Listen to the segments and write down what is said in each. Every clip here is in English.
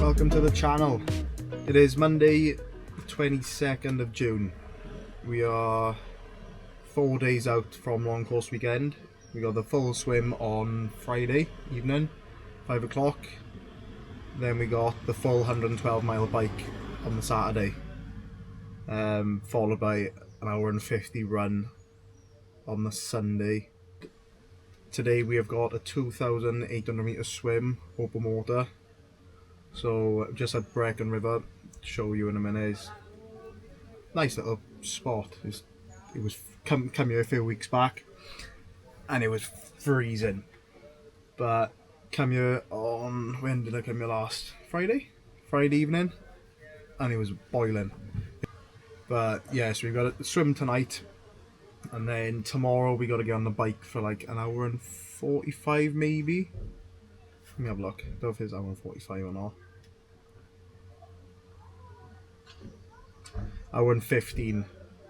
Welcome to the channel. It is Monday, 22nd of June. We are 4 days out from long course weekend. We got the full swim on Friday evening, 5 o'clock. Then we got the full 112 mile bike on the Saturday, followed by an hour and 50 run on the Sunday. Today we have got a 2,800 metre swim, open water. So just at Brecon River, show you in a minute. Nice little spot. It was come here a few weeks back and it was freezing, but come here on, when did I come here last? Friday evening, and it was boiling. But yeah, so we've got to swim tonight, and then tomorrow we got to get on the bike for like an hour and 45 maybe. Let me have a look. I don't know if it's hour and 45 or not. Hour and 15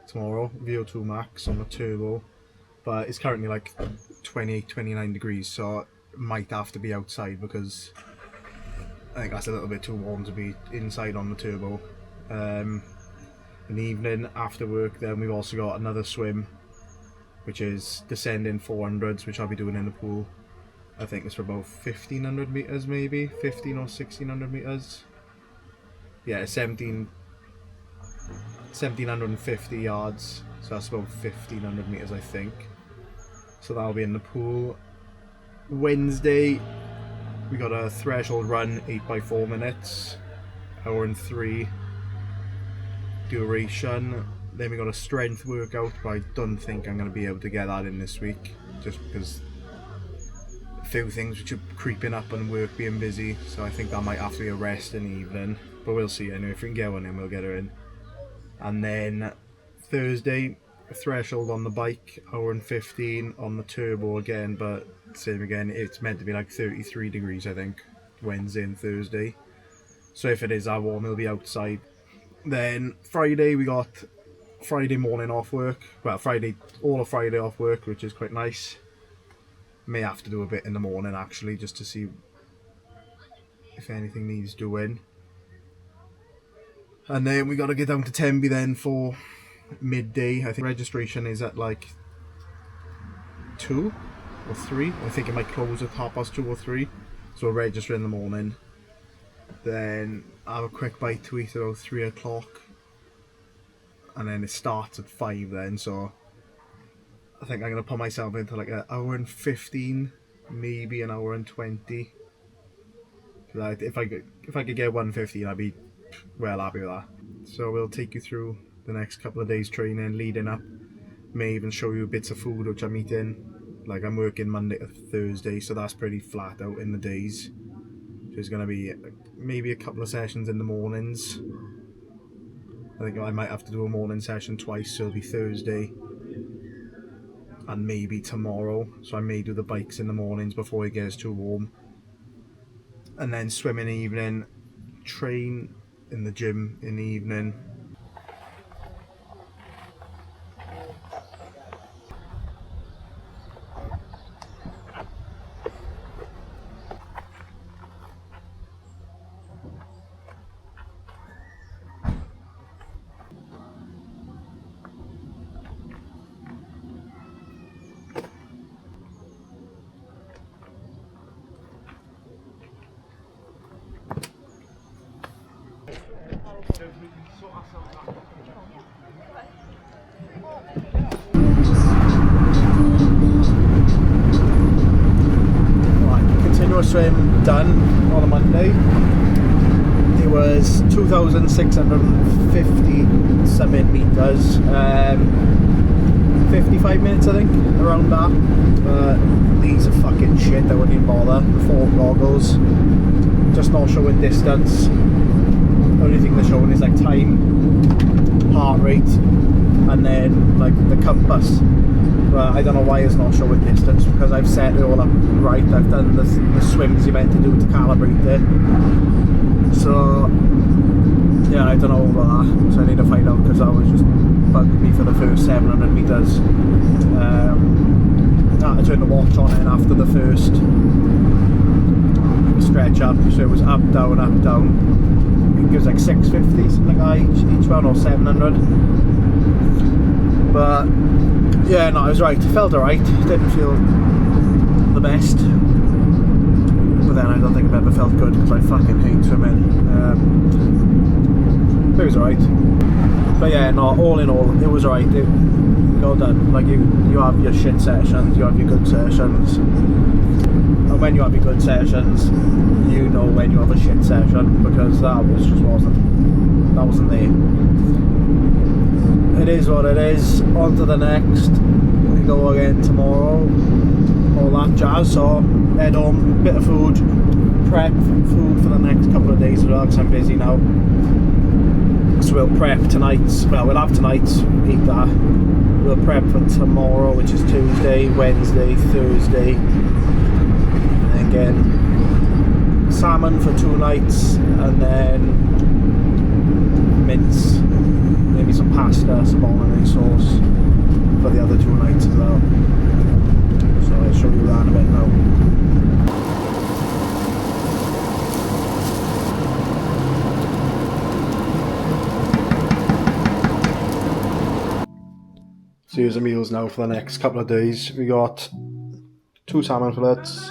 tomorrow, VO2 max on the turbo, but it's currently like 28-29 degrees, so it might have to be outside because I think that's a little bit too warm to be inside on the turbo. In the evening after work, then we've also got another swim, which is descending 400s, which I'll be doing in the pool. I think it's for about 1,500 meters, maybe 15 or 1,600 meters. Yeah, 1,750 yards, so that's about 1,500 meters, I think. So that'll be in the pool. Wednesday, we got a threshold run, 8x4 minutes, hour and 3 duration. Then we got a strength workout, but I don't think I'm going to be able to get that in this week, just because a few things which are creeping up and work being busy, so I think that might have to be a rest in the evening, but we'll see. Anyway, if we can get one in, we'll get her in. And then Thursday, a threshold on the bike, hour and 15 on the turbo again, but same again, it's meant to be like 33 degrees I think, Wednesday and Thursday, so if it is that warm, we'll be outside. Then Friday, we got Friday morning off work, well all of Friday off work, which is quite nice. May have to do a bit in the morning actually, just to see if anything needs doing. And then we got to get down to Tenby then for midday. I think registration is at like 2 or 3. I think it might close at 2:30 or 3. So we'll register in the morning. Then have a quick bite to eat about 3 o'clock. And then it starts at 5 then, so I think I'm going to put myself into like an hour and 15, maybe an hour and 20. If I could get 1:15, I'd be well happy with that. So we'll take you through the next couple of days training leading up. May even show you bits of food which I'm eating. Like I'm working Monday to Thursday, so that's pretty flat out in the days. There's going to be maybe a couple of sessions in the mornings. I think I might have to do a morning session twice, so it'll be Thursday and maybe tomorrow. So I may do the bikes in the mornings before it gets too warm. And then swim in the evening, train in the gym in the evening. Continuous swim done on a Monday. It was 2,650 something meters, 55 minutes I think, around that. These are fucking shit, I wouldn't even bother. The 4 goggles, just not showing distance. The only thing they're showing is like time, heart rate, and then like the compass. But I don't know why it's not showing distance, because I've set it all up right. I've done the swims you're meant to do to calibrate it. So yeah, I don't know about that. So I need to find out, because that was just bugged me for the first 700 meters. I turned the watch on, and after the first stretch up, so it was up, down, up, down. It was like 650, something like that each one, or 700. But yeah, no, it was right. It felt alright. Didn't feel the best. But then I don't think I've ever felt good because I fucking hate swimming. It was alright. But yeah, no, all in all, it was alright. It got done. Like, you have your shit sessions, you have your good sessions. And when you have your good sessions, you know when you have a shit session, because that wasn't there. It is what it is. On to the next. We go again tomorrow. All that jazz. So head home, bit of food, prep food for the next couple of days as well, because I'm busy now. So we'll prep tonight's, well, we'll have tonight's, eat that. We'll prep for tomorrow, which is Tuesday, Wednesday, Thursday. And again, salmon for 2 nights, and then mince, maybe some pasta, some bolognese sauce for the other 2 nights as well. So I'll show you around a bit now. So here's the meals now for the next couple of days. We got 2 salmon fillets,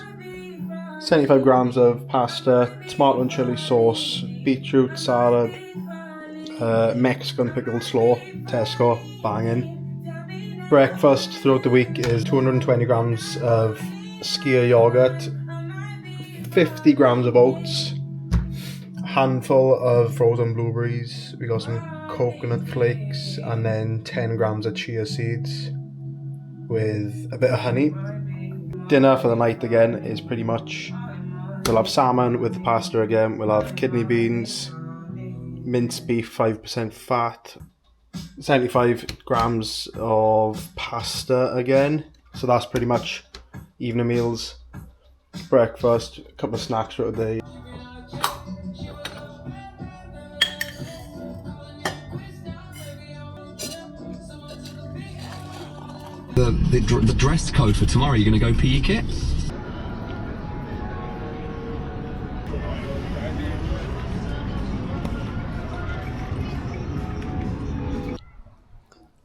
75 grams of pasta, tomato and chilli sauce, beetroot salad, Mexican pickled slaw, Tesco, banging. Breakfast throughout the week is 220 grams of skyr yogurt, 50 grams of oats, a handful of frozen blueberries. We got some coconut flakes, and then 10 grams of chia seeds with a bit of honey. Dinner for the night again is pretty much, we'll have salmon with the pasta again, we'll have kidney beans, minced beef 5% fat, 75 grams of pasta again. So that's pretty much evening meals, breakfast, a couple of snacks throughout the day. The dress code for tomorrow, you're going to go PE kit?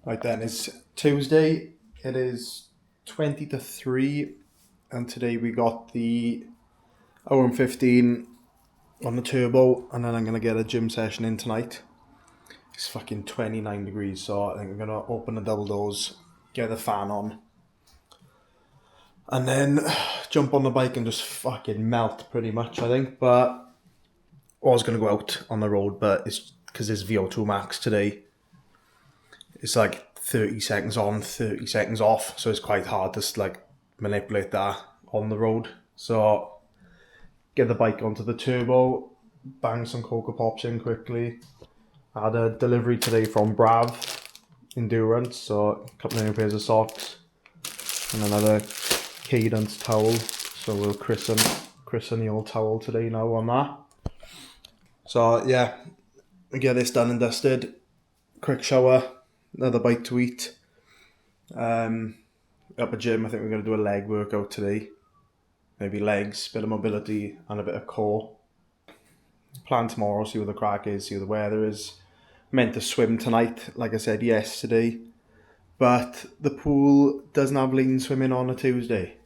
Right then, it's Tuesday, it is 20 to 3, and today we got the hour and 15 on the turbo, and then I'm going to get a gym session in tonight. It's fucking 29 degrees, so I think I'm going to open the double doors, get the fan on, and then jump on the bike and just fucking melt pretty much, I think. But I was going to go out on the road, but it's because it's VO2 max today. It's like 30 seconds on, 30 seconds off, so it's quite hard to like manipulate that on the road. So get the bike onto the turbo, bang some Cocoa Pops in quickly. I had a delivery today from Brav Endurance, so a couple of new pairs of socks and another Cadence towel, so we'll christen the old towel today now on that. So yeah, we get this done and dusted, quick shower, another bite to eat, up a gym. I think we're going to do a leg workout today, maybe legs, bit of mobility and a bit of core. Plan tomorrow, see what the crack is, see what the weather is. Meant to swim tonight, like I said yesterday, but the pool doesn't have lean swimming on a Tuesday,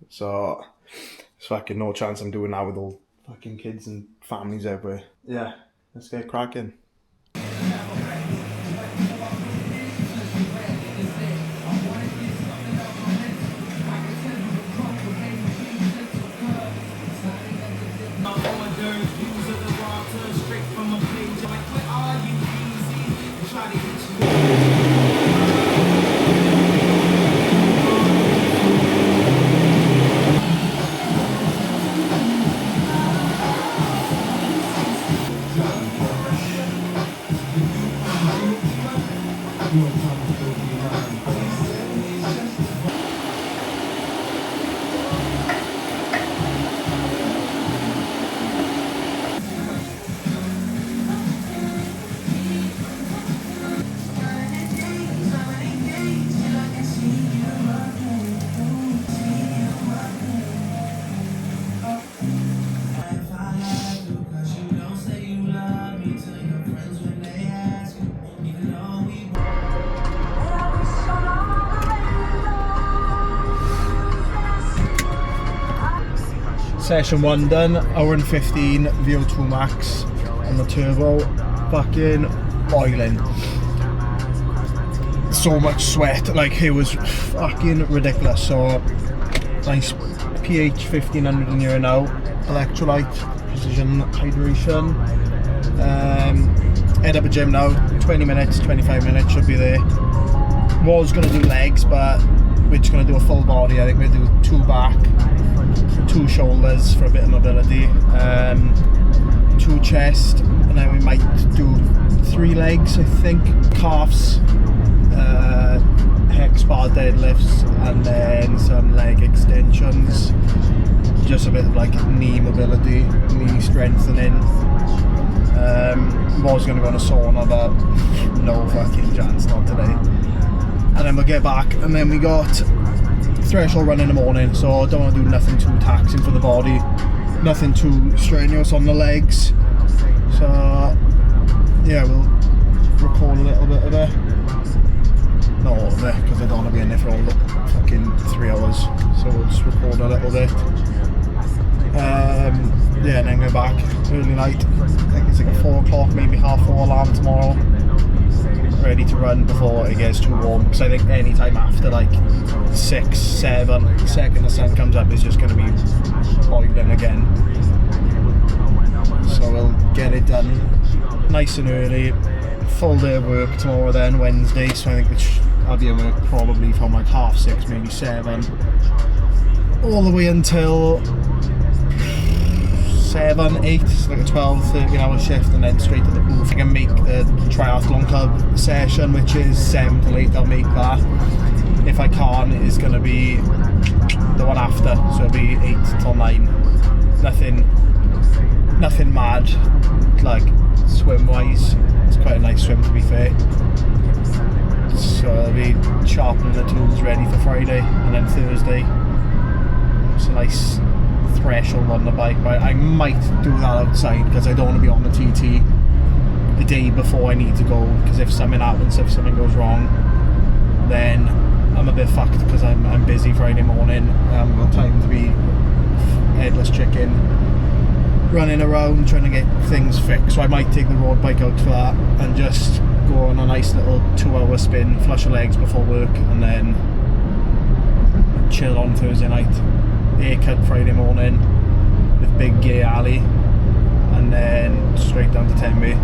so there's fucking no chance I'm doing that with all fucking kids and families everywhere. Yeah, let's get cracking. Session 1 done, hour and 15 VO2 max on the turbo, fucking boiling. So much sweat, like it was fucking ridiculous. So nice pH 1500 in here now, electrolyte, precision hydration. Head up a gym now, 20 minutes, 25 minutes, should be there. Was going to do legs, but we're just going to do a full body. I think we'll do 2 back, 2 shoulders for a bit of mobility, 2 chest, and then we might do 3 legs, I think, calves, hex bar deadlifts, and then some leg extensions, just a bit of like knee mobility, knee strengthening. Was going to go on a sauna, but no fucking chance, not today. And then we'll get back, and then we got threshold run in the morning, so I don't want to do nothing too taxing for the body, nothing too strenuous on the legs. So yeah, we'll record a little bit of it, not all of it because I don't want to be in there for all the fucking 3 hours, so we'll just record a little bit. Yeah, and then go back early night. I think it's like a 4 o'clock, maybe half 4 alarm tomorrow, ready to run before it gets too warm, because I think any time after like 6, 7, the second the sun comes up, it's just going to be boiling again. So we'll get it done nice and early. Full day of work tomorrow then, Wednesday, so I think I'll be at work probably from like 6:30, maybe 7, all the way until 7, 8, it's like a 12-13 hour shift, and then straight to the pool. If I can make the triathlon club session, which is 7 till 8, I'll make that. If I can't, it's going to be the one after, so it'll be 8 till 9. Nothing mad, like swim wise. It's quite a nice swim, to be fair. So I'll be sharpening the tools ready for Friday, and then Thursday it's a nice threshold on the bike, but I might do that outside because I don't want to be on the TT the day before I need to go, because if something happens, if something goes wrong, then I'm a bit fucked, because I'm busy Friday morning. I haven't got time to be headless chicken running around trying to get things fixed. So I might take the road bike out for that and just go on a nice little 2-hour spin, flush the legs before work, and then chill on Thursday night. Haircut Friday morning with Big Gay Ali, and then straight down to Tenby.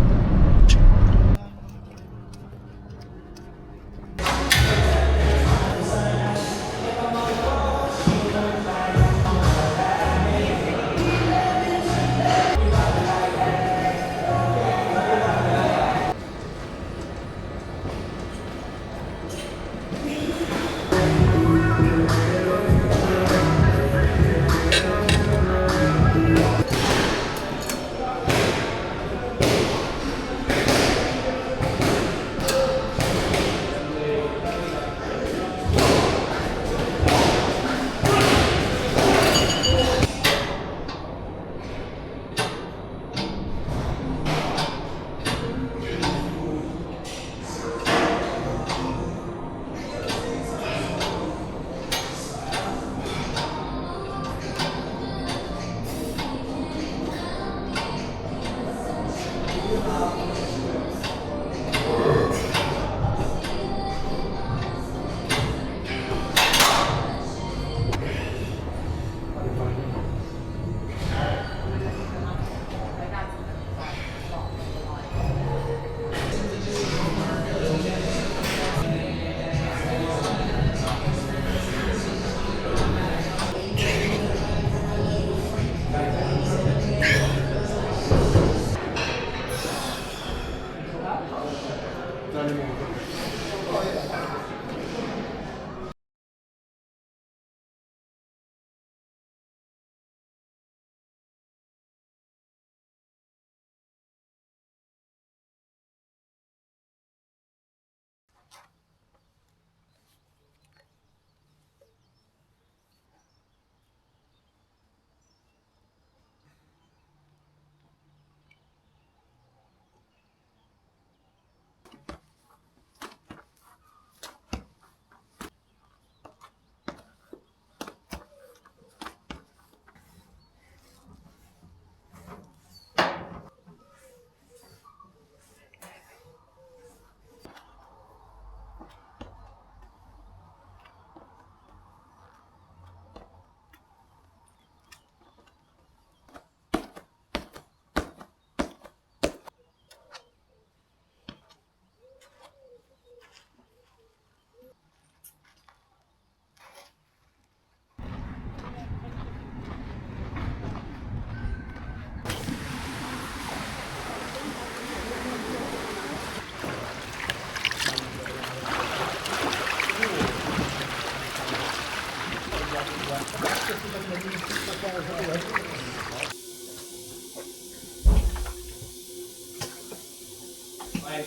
Right,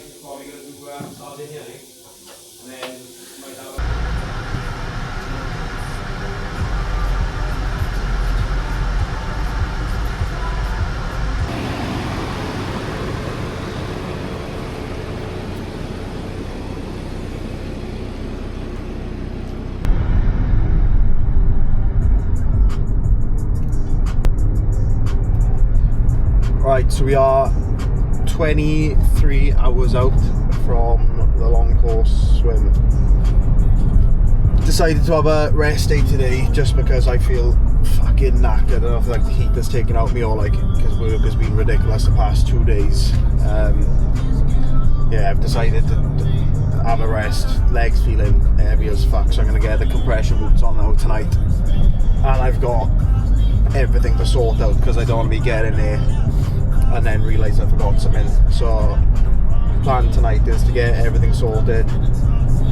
so we are 23 hours out from the long course swim. Decided to have a rest day today just because I feel fucking knackered. I don't know if like the heat has taken out me or like because work has been ridiculous the past 2 days. Yeah, I've decided to have a rest. Legs feeling heavy as fuck, so I'm going to get the compression boots on now tonight. And I've got everything to sort out because I don't want to be getting there and then realise I forgot something. So plan tonight is to get everything sorted.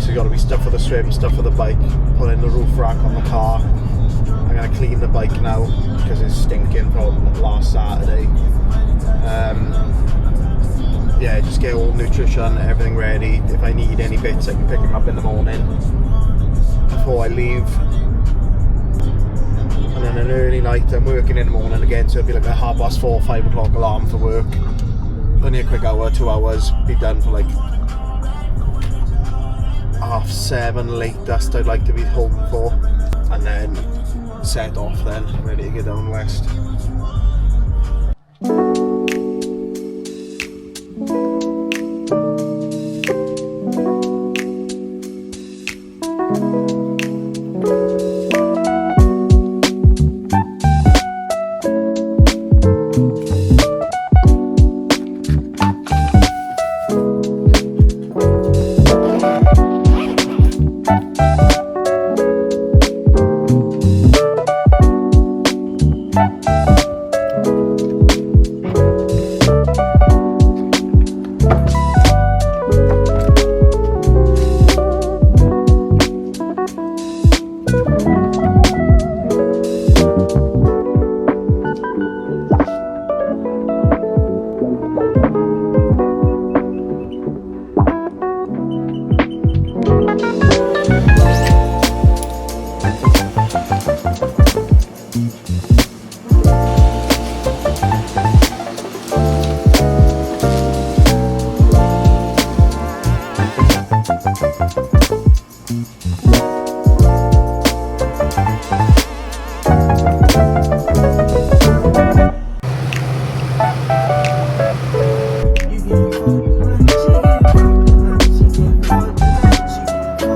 So you got to be stuff for the swim, stuff for the bike, put in the roof rack on the car. I'm going to clean the bike now because it's stinking from last Saturday. Yeah, just get all nutrition, everything ready. If I need any bits I can pick them up in the morning before I leave. And then an early night, I'm working in the morning again, so it'll be like a 4:30, 5 o'clock alarm for work. Only a quick hour, 2 hours, be done for like 7:30 latest I'd like to be home for. And then set off then, ready to get down west.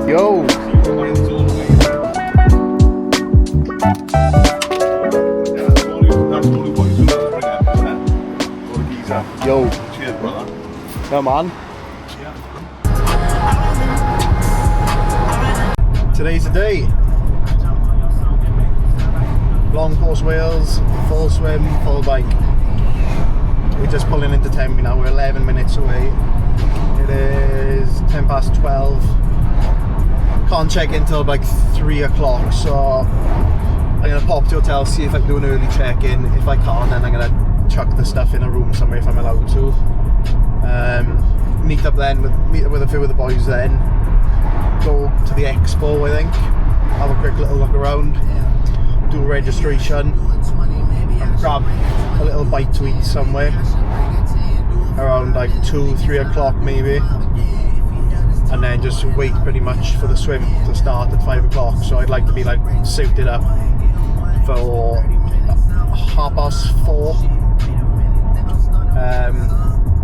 Yo! Yo! Cheers, brother. Yeah, man. Today's the day. Long course Wales, full swim, full bike. We're just pulling into Tenby now, we're 11 minutes away. It is 12:10. Can't check in till like 3 o'clock, so I'm going to pop to the hotel, see if I can do an early check-in. If I can't, then I'm going to chuck the stuff in a room somewhere if I'm allowed to. Meet up then, meet up with a few of the boys then. Go to the expo, I think. Have a quick little look around. Do registration. Grab a little bite to eat somewhere. Around like 2-3 o'clock maybe. And then just wait pretty much for the swim to start at 5 o'clock. So I'd like to be like suited up for 4:30.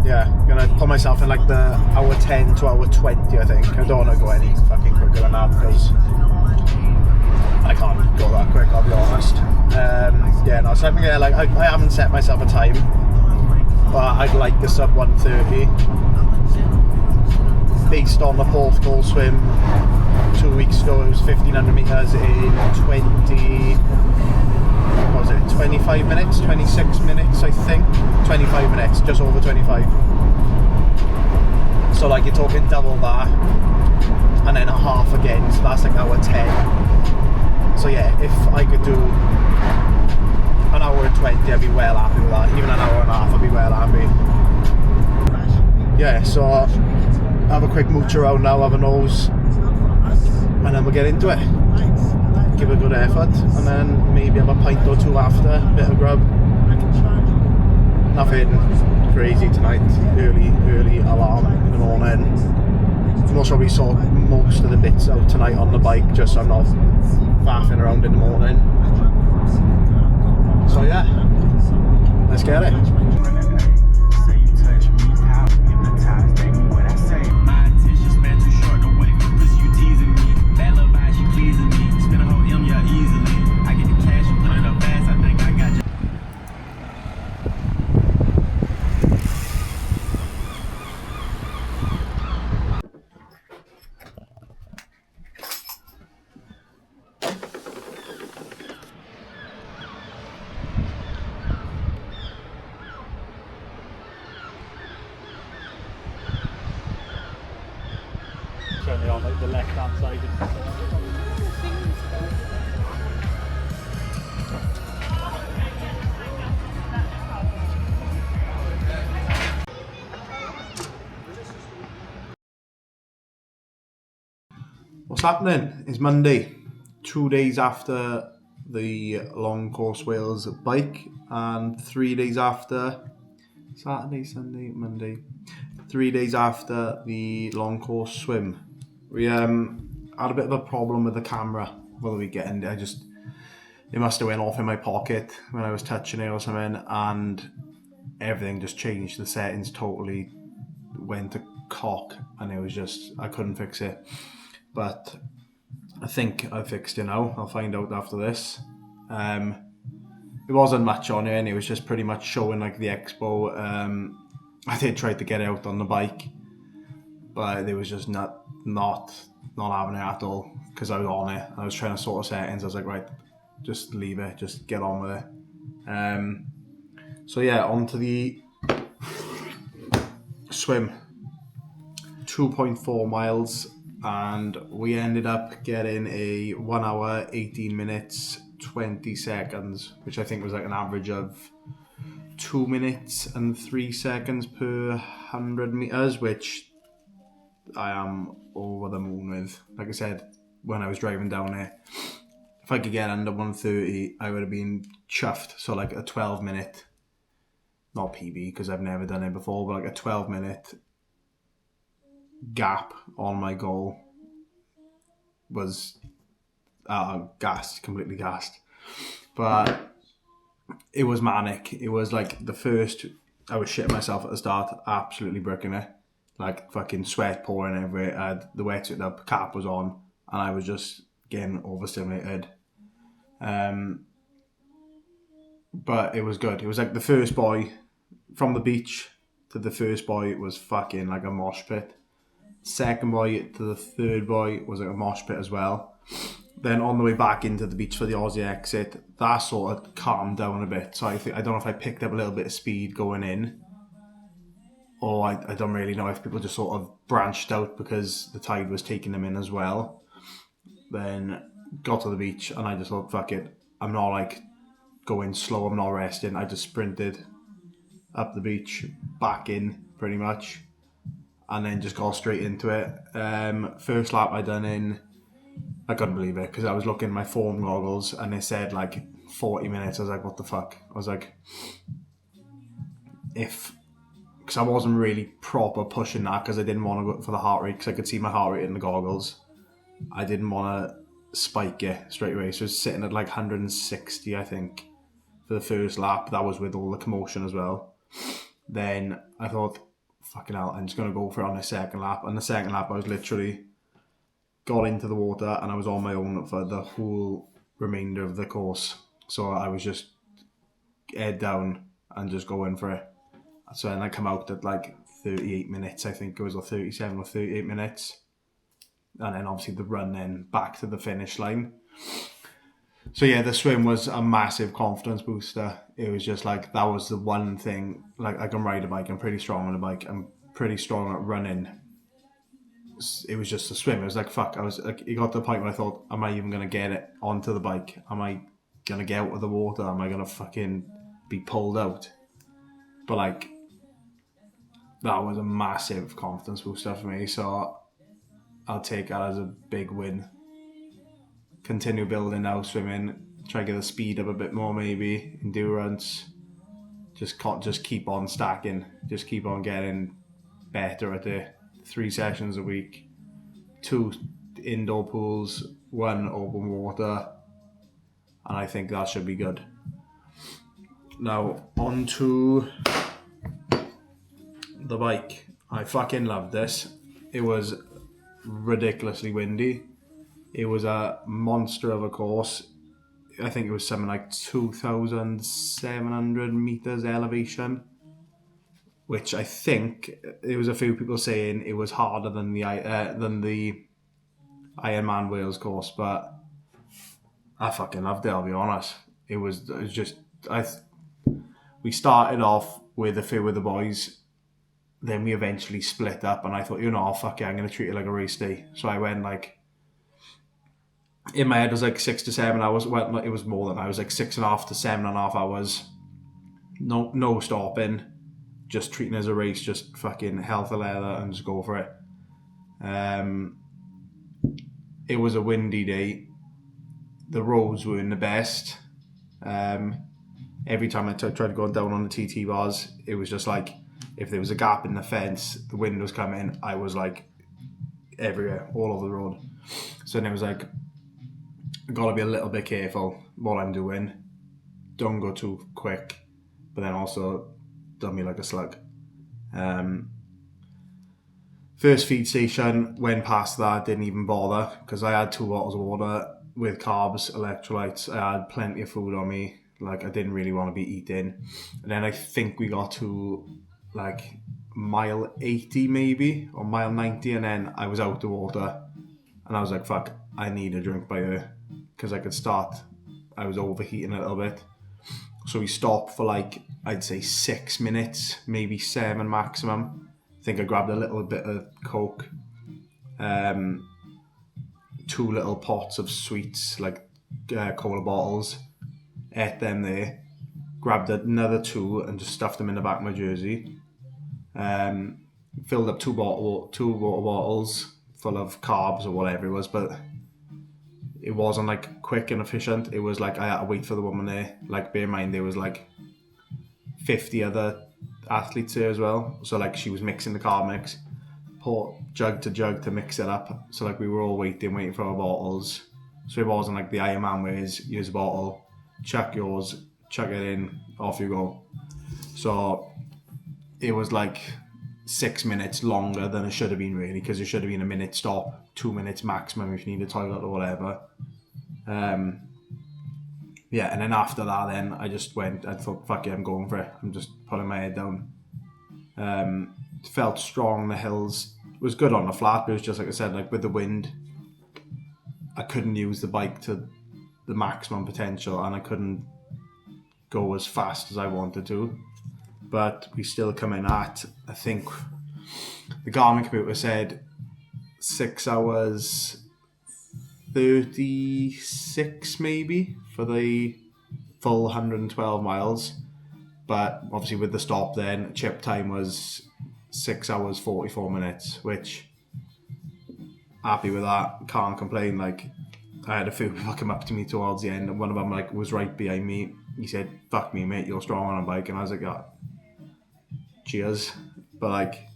Yeah, gonna put myself in like the hour 10 to hour 20 I think. I don't want to go any fucking quicker than that because I can't go that quick, I'll be honest. Yeah, no, so yeah, like I haven't set myself a time, but I'd like the sub 1:30 based on the Portugal swim 2 weeks ago. It was 1500 meters in 25 minutes, 26 minutes I think, 25 minutes, just over 25. So like you're talking double that and then a half again, so that's like hour 10. So yeah, if I could do an hour and 20 I'd be well happy with that. Even an hour and a half I'd be well happy. yeah, so have a quick mooch around now, have a nose, and then we'll get into it. Give a good effort, and then maybe have a pint or two after, bit of grub. Nothing crazy tonight. Early alarm in the morning. Most probably sort most of the bits out tonight on the bike, just so I'm not faffing around in the morning. So yeah, let's get it. Certainly on like the left hand side. What's happening? It's Monday, 2 days after the Long Course Wales bike, and 3 days after Saturday, Sunday, Monday. 3 days after the Long Course swim. We had a bit of a problem with the camera over the weekend. It must have went off in my pocket when I was touching it or something, and everything just changed. The settings totally went to cock, and it was just, I couldn't fix it. But I think I fixed it now. I'll find out after this. It wasn't much on it, and it was just pretty much showing like the expo. I did try to get it out on the bike, but it was just not having it at all, because I was on it. I was trying to sort of settings. I was like, right, just leave it, just get on with it. So yeah, on to the swim. 2.4 miles, and we ended up getting a 1 hour 18 minutes 20 seconds, which I think was like an average of 2 minutes and 3 seconds per 100 meters, which I am over the moon with. Like I said, when I was driving down there, if I could get under 130, I would have been chuffed. So like a 12 minute, not PB because I've never done it before, but like a 12 minute gap on my goal was gassed, completely gassed. But it was manic. It was like the first, I was shitting myself at the start, absolutely bricking it. Like fucking sweat pouring everywhere. I had the wetsuit up, cap was on, and I was just getting overstimulated. But it was good. It was like the first buoy from the beach to the first buoy was fucking like a mosh pit. Second buoy to the third buoy was like a mosh pit as well. Then on the way back into the beach for the Aussie exit, that sort of calmed down a bit. So I don't know if I picked up a little bit of speed going in, or I don't really know if people just sort of branched out because the tide was taking them in as well. Then got to the beach and I just thought, fuck it, I'm not like going slow, I'm not resting. I just sprinted up the beach, back in pretty much, and then just got straight into it. First lap I done in, I couldn't believe it because I was looking at my foam goggles and it said like 40 minutes. I was like, what the fuck? I was like, because I wasn't really proper pushing that because I didn't want to go for the heart rate because I could see my heart rate in the goggles. I didn't want to spike it straight away. So it was sitting at like 160, I think, for the first lap. That was with all the commotion as well. Then I thought, fucking hell, I'm just going to go for it on the second lap. On the second lap, I was literally got into the water and I was on my own for the whole remainder of the course. So I was just head down and just going for it. So then I come out at like 38 minutes, I think it was, or 37 or 38 minutes. And then obviously the run then back to the finish line. So yeah, the swim was a massive confidence booster. It was just like, that was the one thing, like I can ride a bike, I'm pretty strong on a bike, I'm pretty strong at running. It was just a swim. It was like, fuck, I was like, it got to the point where I thought, am I even going to get it onto the bike? Am I going to get out of the water? Am I going to fucking be pulled out? But like, that was a massive confidence booster for me. So I'll take that as a big win. Continue building now, swimming. Try to get the speed up a bit more, maybe endurance. Just keep on stacking. Just keep on getting better at it. 3 sessions a week, 2 indoor pools, 1 open water, and I think that should be good. Now on to the bike. I fucking loved this. It was ridiculously windy. It was a monster of a course. I think it was something like 2,700 meters elevation, which I think there was a few people saying it was harder than the Ironman Wales course, but I fucking loved it. I'll be honest. It was just we started off with a few of the boys, then we eventually split up, and I thought, fuck yeah, I'm gonna treat it like a race day. So I went like, in my head it was like 6 to 7 hours. Well, it was more than I was like 6.5 to 7.5 hours. No stopping, just treating it as a race, just fucking hell for leather and just go for it. It was a windy day. The roads weren't the best. Every time I tried to go down on the TT bars, it was just like, if there was a gap in the fence, the wind was coming, I was like everywhere, all over the road. So then it was like, I gotta be a little bit careful what I'm doing. Don't go too quick, but then also don't be like a slug. First feed station, went past that, didn't even bother, because I had 2 bottles of water with carbs, electrolytes. I had plenty of food on me. Like, I didn't really want to be eating. And then I think we got to like mile 80 maybe, or mile 90, and then I was out of water, and I was like, fuck, I need a drink by here, because I was overheating a little bit. So we stopped for like, I'd say 6 minutes, maybe 7 maximum. I think I grabbed a little bit of Coke, 2 little pots of sweets, like cola bottles, ate them there, grabbed another 2 and just stuffed them in the back of my jersey. Filled up 2 water bottles full of carbs or whatever it was, but it wasn't like quick and efficient. It was like I had to wait for the woman there. Like, bear in mind, there was like 50 other athletes there as well, so like she was mixing the carb mix, pour jug to jug to mix it up. So like we were all waiting for our bottles. So it wasn't like the Ironman where use a bottle, chuck yours, chuck it in, off you go. So it was like 6 minutes longer than it should have been, really, because it should have been a minute stop, 2 minutes maximum if you need a toilet or whatever. Yeah, and then after that, then I just went, I thought, fuck yeah, I'm going for it. I'm just putting my head down. Felt strong, the hills. It was good on the flat, but it was just like I said, like with the wind, I couldn't use the bike to the maximum potential, and I couldn't go as fast as I wanted to. But we still come in at, I think the Garmin computer said 6 hours 36 maybe for the full 112 miles. But obviously with the stop then, chip time was 6 hours 44 minutes, which, happy with that, can't complain. Like, I had a few people come up to me towards the end, and one of them like was right behind me. He said, fuck me mate, you're strong on a bike. And I was like, oh, cheers. But like,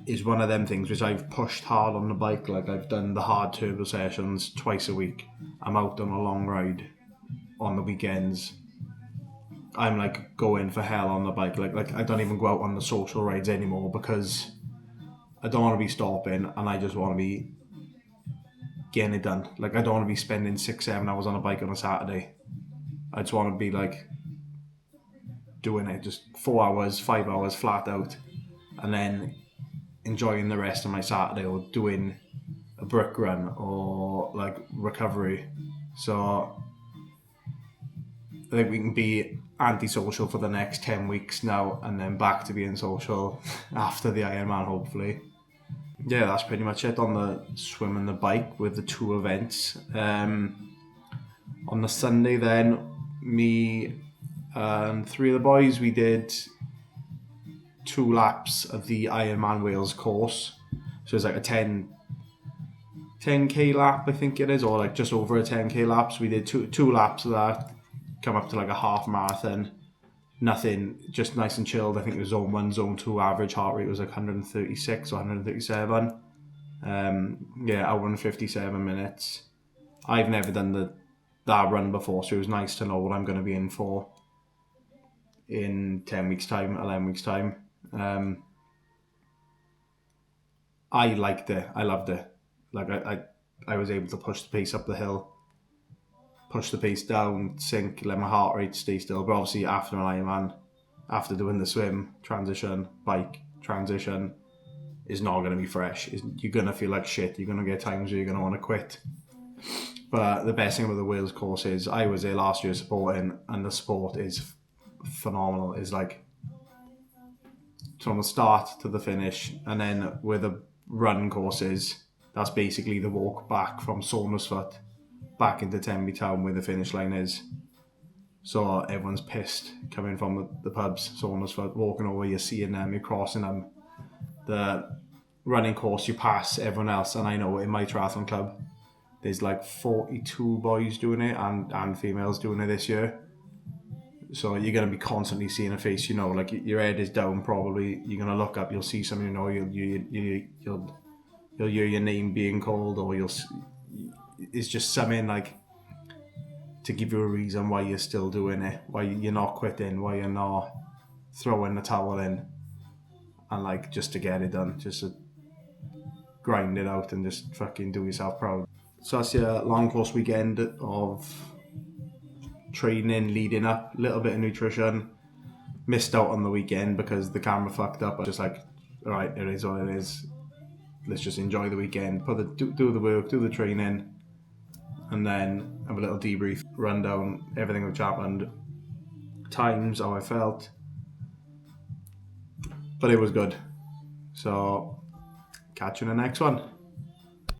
it's one of them things which I've pushed hard on the bike. Like, I've done the hard turbo sessions twice a week. I'm out on a long ride on the weekends. I'm like going for hell on the bike. Like I don't even go out on the social rides anymore, because I don't want to be stopping, and I just want to be getting it done. Like, I don't want to be spending 6-7 hours on a bike on a Saturday. I just want to be like doing it just 4 hours, 5 hours flat out, and then enjoying the rest of my Saturday, or doing a brick run or like recovery. So I think we can be antisocial for the next 10 weeks now, and then back to being social after the Ironman, hopefully. Yeah, that's pretty much it on the swim and the bike with the 2 events. On the Sunday then, me and 3 of the boys, we did 2 laps of the Ironman Wales course. So it's like a 10k lap, I think it is, or like just over a 10k lap. So we did two laps of that, come up to like a half marathon. Nothing, just nice and chilled. I think it was zone 1, zone 2 average heart rate was like 136 or 137. Hour and 57 minutes. I've never done that run before, so it was nice to know what I'm going to be in for in 10 weeks time, 11 weeks time. I liked it. I loved it. Like I was able to push the pace up the hill, push the pace down, sink, let my heart rate stay still. But obviously after an Ironman, after doing the swim, transition, bike, transition, is not going to be fresh. You're going to feel like shit. You're going to get times where you're going to want to quit. But the best thing about the Wales course is I was there last year supporting, and the sport is phenomenal. It's like from the start to the finish, and then with the run courses, that's basically the walk back from Saundersfoot back into Tenby town where the finish line is. So everyone's pissed coming from the pubs, Saundersfoot, walking over, you're seeing them, you're crossing them. The running course, you pass everyone else, and I know in my triathlon club, there's like 42 boys doing it and females doing it this year. So you're going to be constantly seeing a face, like your head is down probably. You're going to look up, you'll see someone, you'll hear your name being called, or it's just something like to give you a reason why you're still doing it, why you're not quitting, why you're not throwing the towel in, and like just to get it done, just to grind it out and just fucking do yourself proud. So that's your long course weekend of training leading up, a little bit of nutrition. Missed out on the weekend because the camera fucked up. I was just like, all right, it is what it is. Let's just enjoy the weekend, do the work, do the training, and then have a little debrief, run down everything which happened, times, how I felt. But it was good. So catch you in the next one.